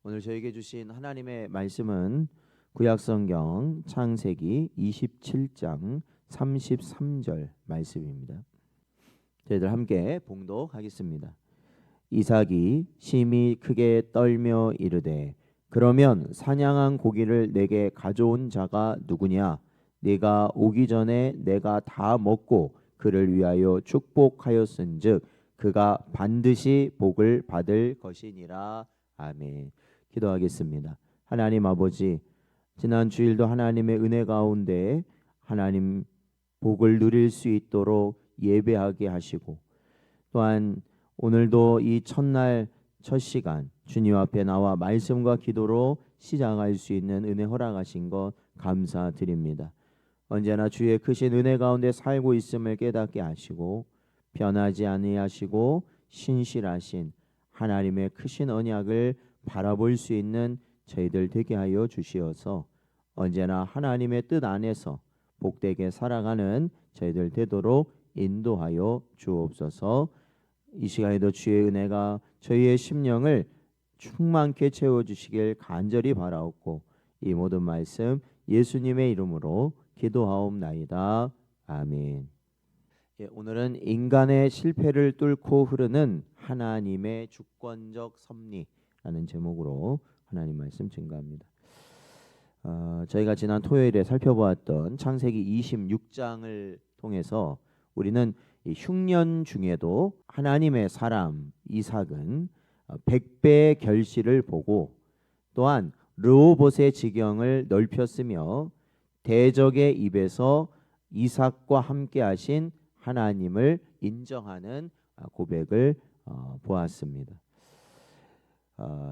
오늘 저에게 주신 하나님의 말씀은 구약성경 창세기 27장 33절 말씀입니다. 저희들 함께 봉독하겠습니다. 이삭이 심히 크게 떨며 이르되 그러면 사냥한 고기를 내게 가져온 자가 누구냐? 네가 오기 전에 내가 다 먹고 그를 위하여 축복하였은즉 그가 반드시 복을 받을 것이니라. 아멘. 기도하겠습니다. 하나님 아버지, 지난 주일도 하나님의 은혜 가운데 하나님 복을 누릴 수 있도록 예배하게 하시고, 또한 오늘도 이 첫날 첫 시간 주님 앞에 나와 말씀과 기도로 시작할 수 있는 은혜 허락하신 것 감사드립니다. 언제나 주의 크신 은혜 가운데 살고 있음을 깨닫게 하시고 변하지 아니하시고 신실하신 하나님의 크신 언약을 바라볼 수 있는 저희들 되게 하여 주시어서 언제나 하나님의 뜻 안에서 복되게 살아가는 저희들 되도록 인도하여 주옵소서. 이 시간에도 주의 은혜가 저희의 심령을 충만케 채워주시길 간절히 바라옵고 이 모든 말씀 예수님의 이름으로 기도하옵나이다. 아멘. 오늘은 인간의 실패를 뚫고 흐르는 하나님의 주권적 섭리라는 제목으로 하나님 말씀 증거합니다. 저희가 지난 토요일에 살펴보았던 창세기 26장을 통해서 우리는 이 흉년 중에도 하나님의 사람 이삭은 100배의 결실을 보고 또한 르호봇의 지경을 넓혔으며 대적의 입에서 이삭과 함께 하신 하나님을 인정하는 고백을 보았습니다.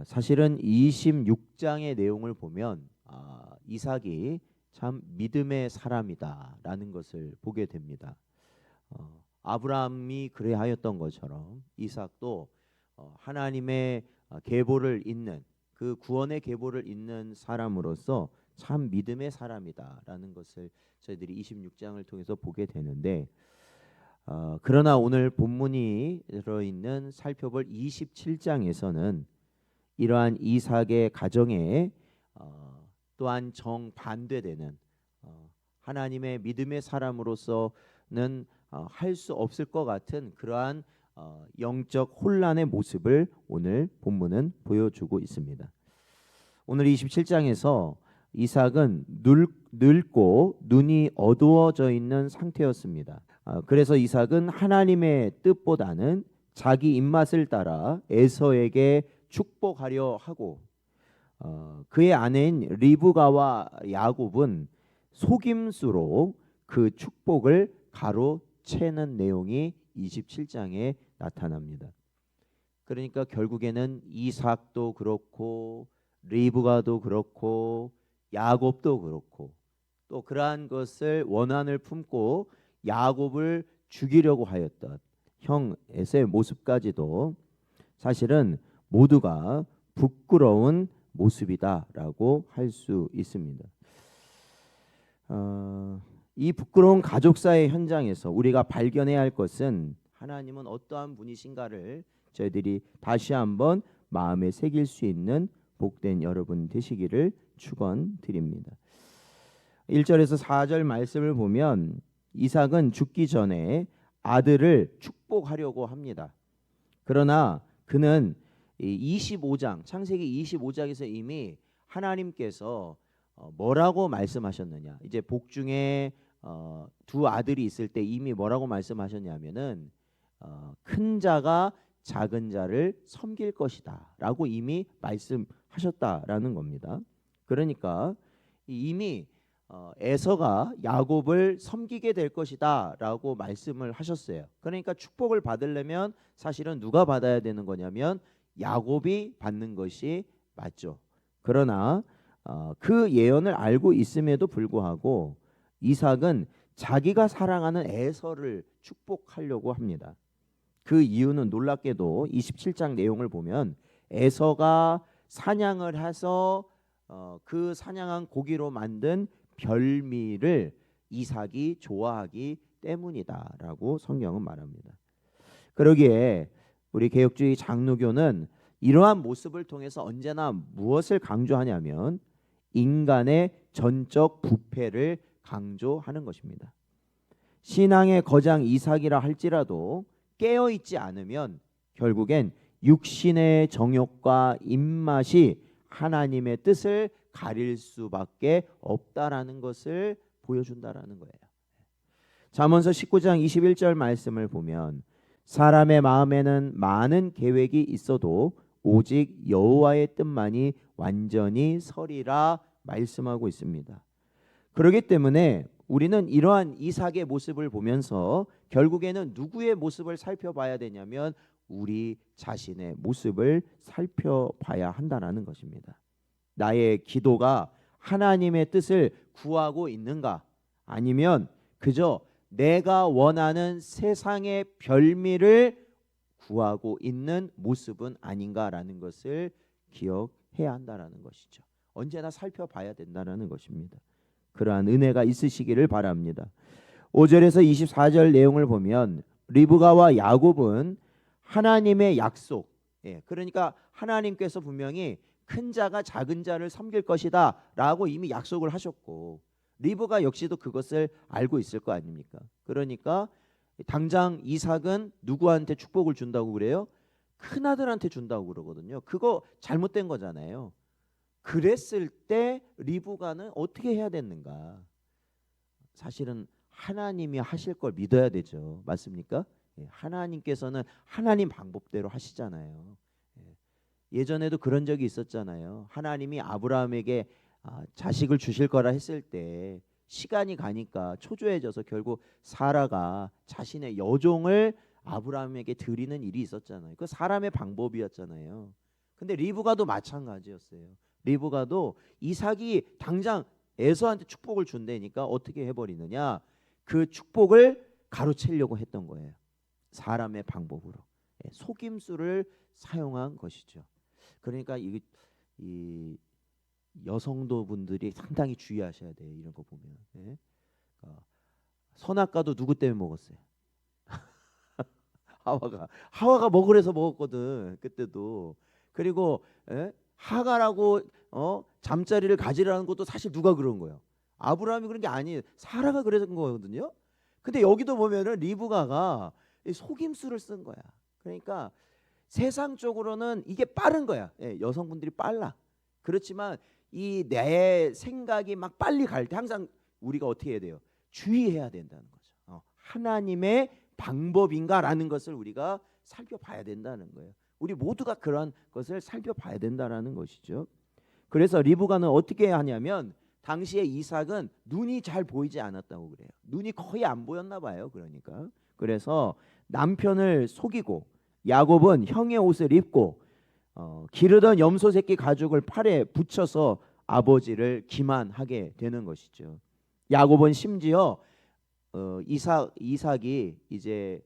사실은 26장의 내용을 보면 이삭이 참 믿음의 사람이다라는 것을 보게 됩니다. 아브라함이 그래하였던 것처럼 이삭도 하나님의 계보를 잇는 그 구원의 계보를 잇는 사람으로서 참 믿음의 사람이다라는 것을 저희들이 26장을 통해서 보게 되는데, 그러나 오늘 본문이 들어있는 살펴볼 27장에서는 이러한 이삭의 가정에 또한 정반대되는 하나님의 믿음의 사람으로서는 할 수 없을 것 같은 그러한 영적 혼란의 모습을 오늘 본문은 보여주고 있습니다. 오늘 27장에서 이삭은 늙고 눈이 어두워져 있는 상태였습니다. 그래서 이삭은 하나님의 뜻보다는 자기 입맛을 따라 에서에게 축복하려 하고 그의 아내인 리브가와 야곱은 속임수로 그 축복을 가로채는 내용이 27장에 나타납니다. 그러니까 결국에는 이삭도 그렇고 리브가도 그렇고 야곱도 그렇고 또 그러한 것을 원한을 품고 야곱을 죽이려고 하였던 형 에서의 모습까지도 사실은 모두가 부끄러운 모습이다라고 할 수 있습니다. 이 부끄러운 가족사의 현장에서 우리가 발견해야 할 것은 하나님은 어떠한 분이신가를 저희들이 다시 한번 마음에 새길 수 있는 복된 여러분 되시기를 축원드립니다. 1절에서 4절 말씀을 보면 이삭은 죽기 전에 아들을 축복하려고 합니다. 그러나 그는 25장 창세기 25장에서 이미 하나님께서 뭐라고 말씀하셨느냐, 이제 복중에 두 아들이 있을 때 이미 뭐라고 말씀하셨냐면은 큰 자가 작은 자를 섬길 것이다 라고 이미 말씀하셨다라는 겁니다. 그러니까 이미 에서가 야곱을 섬기게 될 것이다 라고 말씀을 하셨어요. 그러니까 축복을 받으려면 사실은 누가 받아야 되는 거냐면 야곱이 받는 것이 맞죠. 그러나 그 예언을 알고 있음에도 불구하고 이삭은 자기가 사랑하는 에서를 축복하려고 합니다. 그 이유는 놀랍게도 27장 내용을 보면 에서가 사냥을 해서 그 사냥한 고기로 만든 별미를 이삭이 좋아하기 때문이다라고 성경은 말합니다. 그러기에 우리 개혁주의 장로교는 이러한 모습을 통해서 언제나 무엇을 강조하냐면 인간의 전적 부패를 강조하는 것입니다. 신앙의 거장 이삭이라 할지라도 깨어있지 않으면 결국엔 육신의 정욕과 입맛이 하나님의 뜻을 가릴 수밖에 없다라는 것을 보여준다라는 거예요. 잠언서 19장 21절 말씀을 보면 사람의 마음에는 많은 계획이 있어도 오직 여호와의 뜻만이 완전히 서리라 말씀하고 있습니다. 그렇기 때문에 우리는 이러한 이삭의 모습을 보면서 결국에는 누구의 모습을 살펴봐야 되냐면 우리 자신의 모습을 살펴봐야 한다는 것입니다. 나의 기도가 하나님의 뜻을 구하고 있는가? 아니면 그저 내가 원하는 세상의 별미를 구하고 있는 모습은 아닌가라는 것을 기억해야 한다는 것이죠. 언제나 살펴봐야 된다는 것입니다. 그러한 은혜가 있으시기를 바랍니다. 5절에서 24절 내용을 보면 리브가와 야곱은 하나님의 약속, 그러니까 하나님께서 분명히 큰 자가 작은 자를 섬길 것이다 라고 이미 약속을 하셨고 리브가 역시도 그것을 알고 있을 거 아닙니까? 그러니까 당장 이삭은 누구한테 축복을 준다고 그래요? 큰아들한테 준다고 그러거든요. 그거 잘못된 거잖아요. 그랬을 때 리브가는 어떻게 해야 됐는가? 사실은 하나님이 하실 걸 믿어야 되죠. 맞습니까? 하나님께서는 하나님 방법대로 하시잖아요. 예전에도 그런 적이 있었잖아요. 하나님이 아브라함에게 자식을 주실 거라 했을 때 시간이 가니까 초조해져서 결국 사라가 자신의 여종을 아브라함에게 드리는 일이 있었잖아요. 그 사람의 방법이었잖아요. 근데 리브가도 마찬가지였어요. 리브가도 이삭이 당장 에서한테 축복을 준다니까 어떻게 해버리느냐? 그 축복을 가로채려고 했던 거예요. 사람의 방법으로 속임수를 사용한 것이죠. 그러니까 이 여성도 분들이 상당히 주의하셔야 돼요. 이런 거 보면. 선악과도 누구 때문에 먹었어요? 하와가 먹으래서 먹었거든. 그때도. 그리고 하가라고 잠자리를 가지라는 것도 사실 누가 그런 거예요? 아브라함이 그런 게 아니에요. 사라가 그래서 그런 거거든요. 근데 여기도 보면은 리브가가 속임수를 쓴 거야. 그러니까 세상적으로는 이게 빠른 거야. 여성분들이 빨라. 그렇지만 이 내 생각이 막 빨리 갈 때 항상 우리가 어떻게 해야 돼요? 주의해야 된다는 거죠. 하나님의 방법인가라는 것을 우리가 살펴봐야 된다는 거예요. 우리 모두가 그런 것을 살펴봐야 된다는 것이죠. 그래서 리브가는 어떻게 하냐면 당시에 이삭은 눈이 잘 보이지 않았다고 그래요. 눈이 거의 안 보였나 봐요. 그러니까 그래서 남편을 속이고 야곱은 형의 옷을 입고 기르던 염소 새끼 가죽을 팔에 붙여서 아버지를 기만하게 되는 것이죠. 야곱은 심지어 이삭이 이제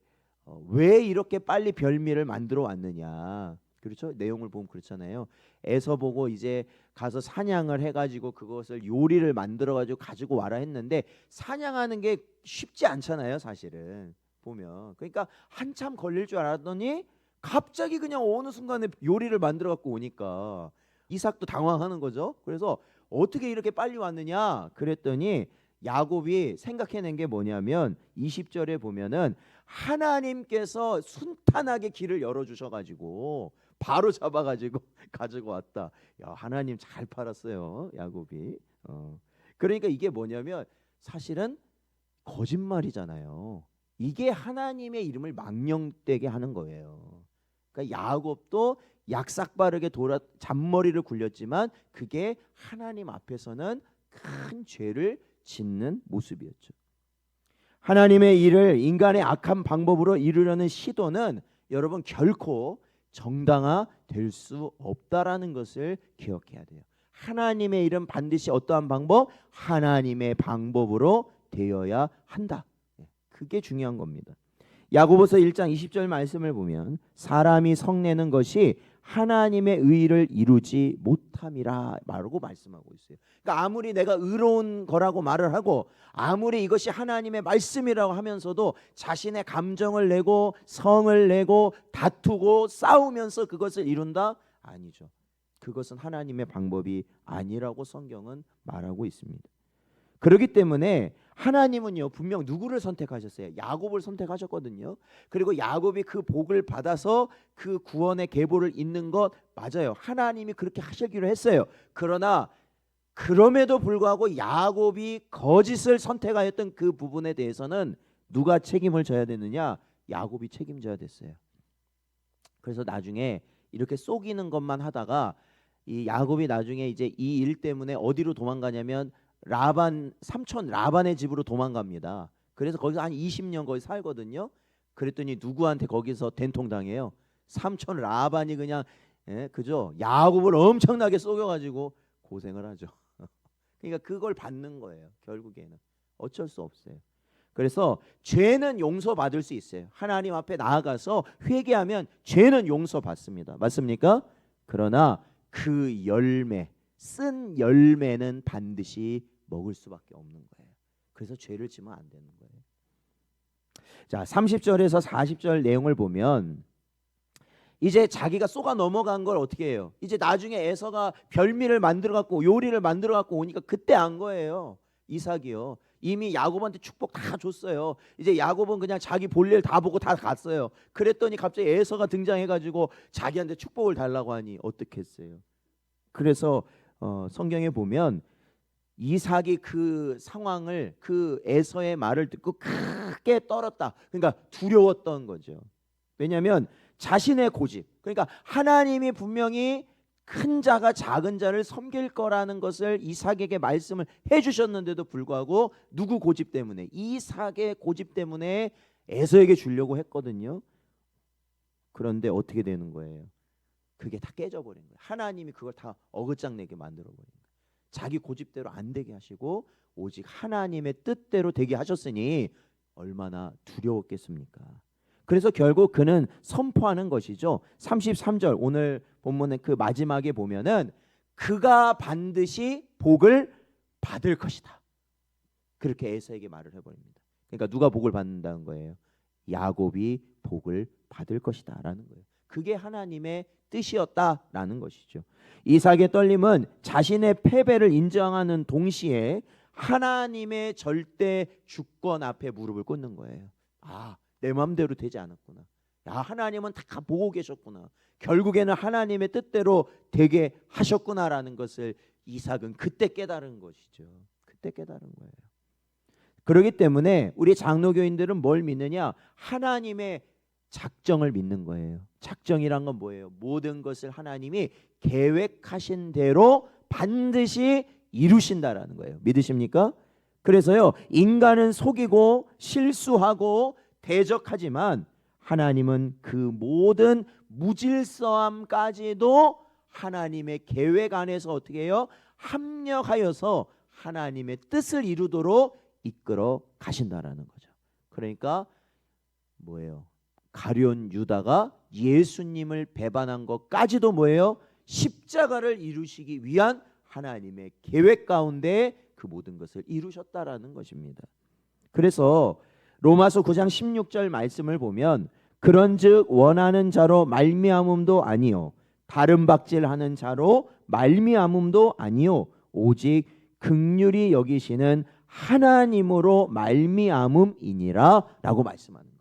왜 이렇게 빨리 별미를 만들어 왔느냐, 그렇죠? 내용을 보면 그렇잖아요. 에서 보고 이제 가서 사냥을 해가지고 그것을 요리를 만들어가지고 가지고 와라 했는데 사냥하는 게 쉽지 않잖아요, 사실은 보면. 그러니까 한참 걸릴 줄 알았더니 갑자기 그냥 어느 순간에 요리를 만들어 갖고 오니까 이삭도 당황하는 거죠. 그래서 어떻게 이렇게 빨리 왔느냐 그랬더니 야곱이 생각해낸 게 뭐냐면 20절에 보면은 하나님께서 순탄하게 길을 열어주셔가지고 바로 잡아가지고 가지고 왔다. 야, 하나님 잘 팔았어요, 야곱이. 그러니까 이게 뭐냐면 사실은 거짓말이잖아요. 이게 하나님의 이름을 망령되게 하는 거예요. 그러니까 야곱도 약삭빠르게 잔머리를 굴렸지만 그게 하나님 앞에서는 큰 죄를 짓는 모습이었죠. 하나님의 일을 인간의 악한 방법으로 이루려는 시도는 여러분 결코 정당화될 수 없다라는 것을 기억해야 돼요. 하나님의 일은 반드시 어떠한 방법? 하나님의 방법으로 되어야 한다. 그게 중요한 겁니다. 야고보서 1장 20절 말씀을 보면 사람이 성내는 것이 하나님의 의를 이루지 못함이라 라고 말씀하고 있어요. 그러니까 아무리 내가 의로운 거라고 말을 하고 아무리 이것이 하나님의 말씀이라고 하면서도 자신의 감정을 내고 성을 내고 다투고 싸우면서 그것을 이룬다? 아니죠. 그것은 하나님의 방법이 아니라고 성경은 말하고 있습니다. 그렇기 때문에 하나님은요 분명 누구를 선택하셨어요? 야곱을 선택하셨거든요. 그리고 야곱이 그 복을 받아서 그 구원의 계보를 잇는 것 맞아요. 하나님이 그렇게 하시기로 했어요. 그러나 그럼에도 불구하고 야곱이 거짓을 선택하였던 그 부분에 대해서는 누가 책임을 져야 되느냐? 야곱이 책임져야 됐어요. 그래서 나중에 이렇게 속이는 것만 하다가 이 야곱이 나중에 이제 이 일 때문에 어디로 도망가냐면 라반 삼촌 라반의 집으로 도망갑니다. 그래서 거기서 한 20년 거기 살거든요. 그랬더니 누구한테 거기서 된통당해요? 삼촌 라반이 그냥 그죠? 야곱을 엄청나게 속여가지고 고생을 하죠. 그러니까 그걸 받는 거예요. 결국에는 어쩔 수 없어요. 그래서 죄는 용서받을 수 있어요. 하나님 앞에 나아가서 회개하면 죄는 용서받습니다. 맞습니까? 그러나 그 열매, 쓴 열매는 반드시 먹을 수밖에 없는 거예요. 그래서 죄를 지면 안 되는 거예요. 자, 30절에서 40절 내용을 보면 이제 자기가 쏘가 넘어간 걸 어떻게 해요? 이제 나중에 에서가 별미를 만들어 갖고 요리를 만들어 갖고 오니까 그때 안 거예요. 이삭이요. 이미 야곱한테 축복 다 줬어요. 이제 야곱은 그냥 자기 볼일 다 보고 다 갔어요. 그랬더니 갑자기 에서가 등장해가지고 자기한테 축복을 달라고 하니 어떻겠어요? 그래서 성경에 보면 이삭이 그 상황을 그 에서의 말을 듣고 크게 떨었다. 그러니까 두려웠던 거죠. 왜냐하면 자신의 고집, 그러니까 하나님이 분명히 큰 자가 작은 자를 섬길 거라는 것을 이삭에게 말씀을 해주셨는데도 불구하고 누구 고집 때문에? 이삭의 고집 때문에 에서에게 주려고 했거든요. 그런데 어떻게 되는 거예요? 그게 다 깨져버린 거예요. 하나님이 그걸 다 어긋장내게 만들어버린 거예요. 자기 고집대로 안 되게 하시고 오직 하나님의 뜻대로 되게 하셨으니 얼마나 두려웠겠습니까? 그래서 결국 그는 선포하는 것이죠. 33절 오늘 본문의 그 마지막에 보면은 그가 반드시 복을 받을 것이다. 그렇게 에서에게 말을 해버립니다. 그러니까 누가 복을 받는다는 거예요? 야곱이 복을 받을 것이다 라는 거예요. 그게 하나님의 뜻이었다라는 것이죠. 이삭의 떨림은 자신의 패배를 인정하는 동시에 하나님의 절대 주권 앞에 무릎을 꿇는 거예요. 내 마음대로 되지 않았구나. 하나님은 다 보고 계셨구나. 결국에는 하나님의 뜻대로 되게 하셨구나라는 것을 이삭은 그때 깨달은 것이죠. 그때 깨달은 거예요. 그렇기 때문에 우리 장로교인들은 뭘 믿느냐? 하나님의 작정을 믿는 거예요. 작정이란 건 뭐예요? 모든 것을 하나님이 계획하신 대로 반드시 이루신다라는 거예요. 믿으십니까? 그래서요, 인간은 속이고 실수하고 대적하지만 하나님은 그 모든 무질서함까지도 하나님의 계획 안에서 어떻게 해요? 합력하여서 하나님의 뜻을 이루도록 이끌어 가신다라는 거죠. 그러니까 뭐예요? 가룟 유다가 예수님을 배반한 것까지도 뭐예요? 십자가를 이루시기 위한 하나님의 계획 가운데 그 모든 것을 이루셨다라는 것입니다. 그래서 로마서 9장 16절 말씀을 보면 그런즉 원하는 자로 말미암음도 아니요 다른 박질하는 자로 말미암음도 아니요 오직 긍휼히 여기시는 하나님으로 말미암음이니라 라고 말씀하는 거예요.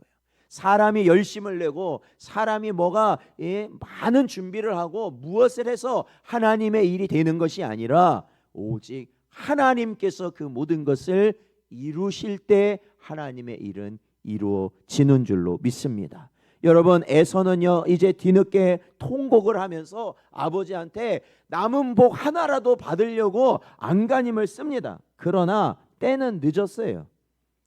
사람이 열심을 내고 사람이 많은 준비를 하고 무엇을 해서 하나님의 일이 되는 것이 아니라 오직 하나님께서 그 모든 것을 이루실 때 하나님의 일은 이루어지는 줄로 믿습니다. 여러분, 에서는요 이제 뒤늦게 통곡을 하면서 아버지한테 남은 복 하나라도 받으려고 안간힘을 씁니다. 그러나 때는 늦었어요.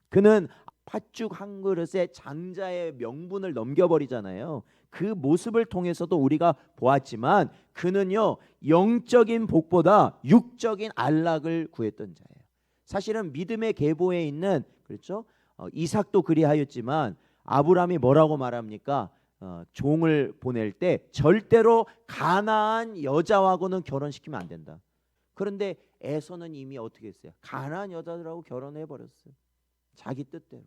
그는 팥죽 한 그릇에 장자의 명분을 넘겨버리잖아요. 그 모습을 통해서도 우리가 보았지만 그는요 영적인 복보다 육적인 안락을 구했던 자예요. 사실은 믿음의 계보에 있는 그렇죠? 이삭도 그리하였지만 아브라함이 뭐라고 말합니까? 종을 보낼 때 절대로 가나안 여자하고는 결혼시키면 안 된다. 그런데 에서는 이미 어떻게 했어요? 가나안 여자들하고 결혼해 버렸어요. 자기 뜻대로.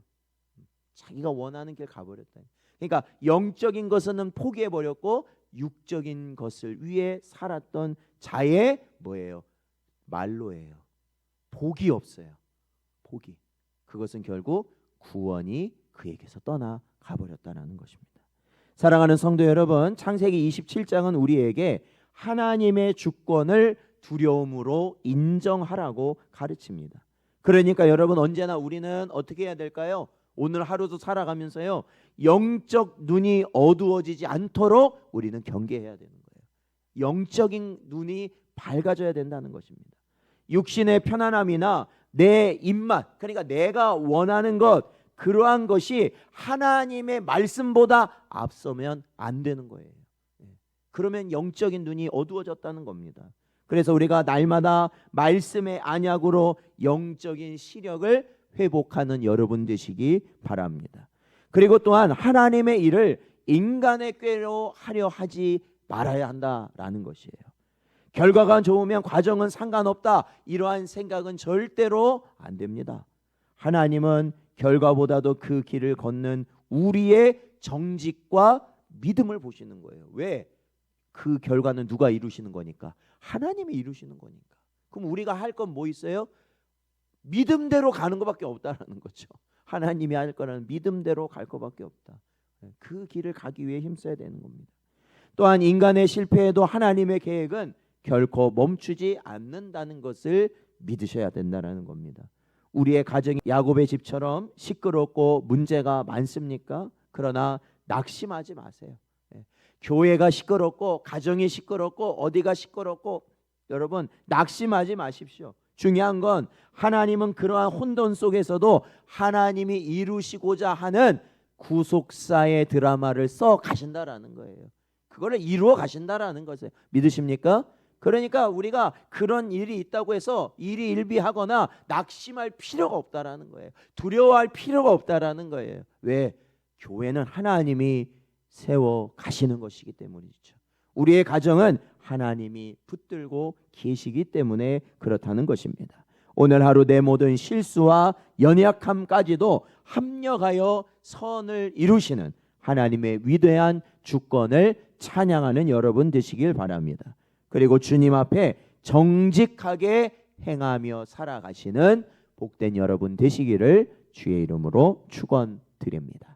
자기가 원하는 길 가버렸다. 그러니까 영적인 것은 포기해 버렸고 육적인 것을 위해 살았던 자의 뭐예요? 말로예요. 복이 없어요. 복이. 그것은 결국 구원이 그에게서 떠나 가버렸다는 것입니다. 사랑하는 성도 여러분, 창세기 27장은 우리에게 하나님의 주권을 두려움으로 인정하라고 가르칩니다. 그러니까 여러분, 언제나 우리는 어떻게 해야 될까요? 오늘 하루도 살아가면서요, 영적 눈이 어두워지지 않도록 우리는 경계해야 되는 거예요. 영적인 눈이 밝아져야 된다는 것입니다. 육신의 편안함이나 내 입맛, 그러니까 내가 원하는 것, 그러한 것이 하나님의 말씀보다 앞서면 안 되는 거예요. 그러면 영적인 눈이 어두워졌다는 겁니다. 그래서 우리가 날마다 말씀의 언약으로 영적인 시력을 회복하는 여러분 되시기 바랍니다. 그리고 또한 하나님의 일을 인간의 꾀로 하려 하지 말아야 한다라는 것이에요. 결과가 좋으면 과정은 상관없다, 이러한 생각은 절대로 안 됩니다. 하나님은 결과보다도 그 길을 걷는 우리의 정직과 믿음을 보시는 거예요. 왜? 그 결과는 누가 이루시는 거니까? 하나님이 이루시는 거니까. 그럼 우리가 할 건 뭐 있어요? 믿음대로 가는 것밖에 없다라는 거죠. 하나님이 할 거라는 믿음대로 갈 것밖에 없다. 그 길을 가기 위해 힘써야 되는 겁니다. 또한 인간의 실패에도 하나님의 계획은 결코 멈추지 않는다는 것을 믿으셔야 된다는 겁니다. 우리의 가정이 야곱의 집처럼 시끄럽고 문제가 많습니까? 그러나 낙심하지 마세요. 교회가 시끄럽고 가정이 시끄럽고 어디가 시끄럽고, 여러분 낙심하지 마십시오. 중요한 건 하나님은 그러한 혼돈 속에서도 하나님이 이루시고자 하는 구속사의 드라마를 써 가신다라는 거예요. 그거를 이루어 가신다라는 것을 믿으십니까? 그러니까 우리가 그런 일이 있다고 해서 일이 일비하거나 낙심할 필요가 없다라는 거예요. 두려워할 필요가 없다라는 거예요. 왜? 교회는 하나님이 세워 가시는 것이기 때문이죠. 우리의 가정은 하나님이 붙들고 계시기 때문에 그렇다는 것입니다. 오늘 하루 내 모든 실수와 연약함까지도 합력하여 선을 이루시는 하나님의 위대한 주권을 찬양하는 여러분 되시길 바랍니다. 그리고 주님 앞에 정직하게 행하며 살아가시는 복된 여러분 되시기를 주의 이름으로 축원드립니다.